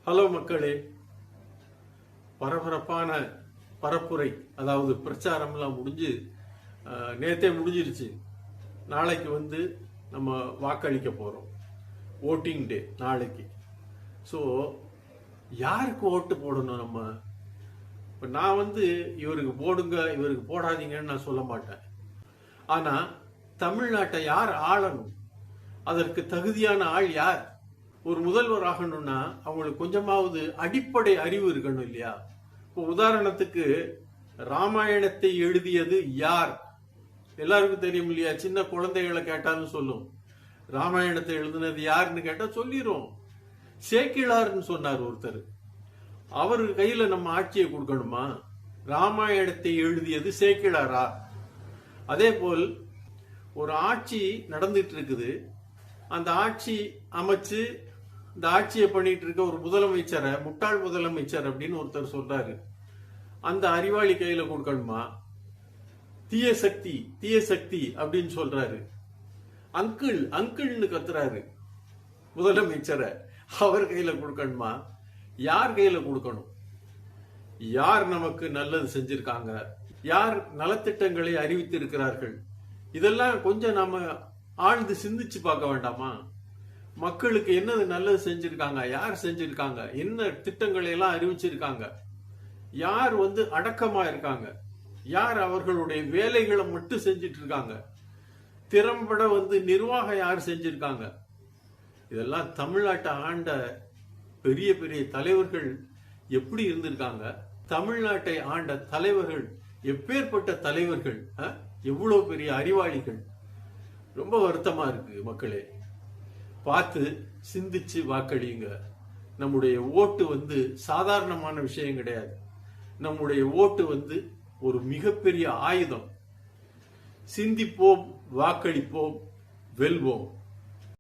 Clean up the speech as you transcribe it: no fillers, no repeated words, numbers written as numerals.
Hello மக்களே, பரபரப்பான பரப்புரை, அதாவது பிரச்சாரம்லாம் முடிஞ்சு நேத்தே முடிஞ்சிருச்சு. நாளைக்கு நம்ம வாக்களிக்க போறோம். ஓட்டிங் டே நாளைக்கு. ஸோ யாருக்கு ஓட்டு போடணும்? நம்ம இப்போ நான் இவருக்கு போடுங்க இவருக்கு போடாதீங்கன்னு நான் சொல்ல மாட்டேன். ஆனா தமிழ்நாட்டை யார் ஆளணும்? அதற்கு தகுதியான ஆள் யார்? ஒரு முதல்வர் ஆகணும்னா அவங்களுக்கு கொஞ்சமாவது அடிப்படை அறிவு இருக்கணும் இல்லையா? இப்போ உதாரணத்துக்கு ராமாயணத்தை எழுதியது யார்? எல்லாருக்கும் தெரியும் இல்லையா? சின்ன குழந்தைகளை கேட்டாலும் சொல்லும். ராமாயணத்தை எழுதினது யாருன்னு கேட்டா சொல்லிரும். சேக்கிழார்னு சொன்னார் ஒருத்தர். அவரு கையில நம்ம ஆட்சியை கொடுக்கணுமா? ராமாயணத்தை எழுதியது சேக்கிழாரா? அதே போல் ஒரு ஆட்சி நடந்துட்டு இருக்குது. அந்த ஆட்சி அமைச்சு இந்த ஆட்சியை பண்ணிட்டு இருக்க ஒரு முதலமைச்சரை முட்டாள் முதலமைச்சர் அப்படின்னு ஒருத்தர் சொல்றாரு. அந்த அறிவாளி கையில கொடுக்கணுமா? தீய சக்தி அப்படின்னு சொல்றாரு. அங்கிள் அங்கிள்னு கத்துறாரு முதலமைச்சரை. அவர் கையில கொடுக்கணுமா? யார் கையில கொடுக்கணும்? யார் நமக்கு நல்லது செஞ்சிருக்காங்க? யார் நலத்திட்டங்களை அறிவித்திருக்கிறார்கள்? இதெல்லாம் கொஞ்சம் நாம ஆழ்ந்து சிந்திச்சு பார்க்க வேண்டாமா? மக்களுக்கு என்னது நல்லது செஞ்சிருக்காங்க? யார் செஞ்சிருக்காங்க? என்ன திட்டங்களை எல்லாம் அறிவிச்சிருக்காங்க? யார் அடக்கமா இருக்காங்க? யார் அவர்களுடைய வேலைகளை மட்டும் செஞ்சிட்டு இருக்காங்க? திறம்பட நிர்வாகம் யார் செஞ்சிருக்காங்க? இதெல்லாம் தமிழ்நாட்டை ஆண்ட பெரிய பெரிய தலைவர்கள் எப்படி இருந்திருக்காங்க? தமிழ்நாட்டை ஆண்ட தலைவர்கள் எப்பேற்பட்ட தலைவர்கள், எவ்வளவு பெரிய அறிவாளிகள். ரொம்ப வருத்தமா இருக்கு மக்களே. பார்த்து சிந்திச்சு வாக்களியுங்க. நம்முடைய ஓட்டு சாதாரணமான விஷயம் கிடையாது. நம்முடைய ஓட்டு ஒரு மிகப்பெரிய ஆயுதம். சிந்திப்போம், வாக்களிப்போம், வெல்வோம்.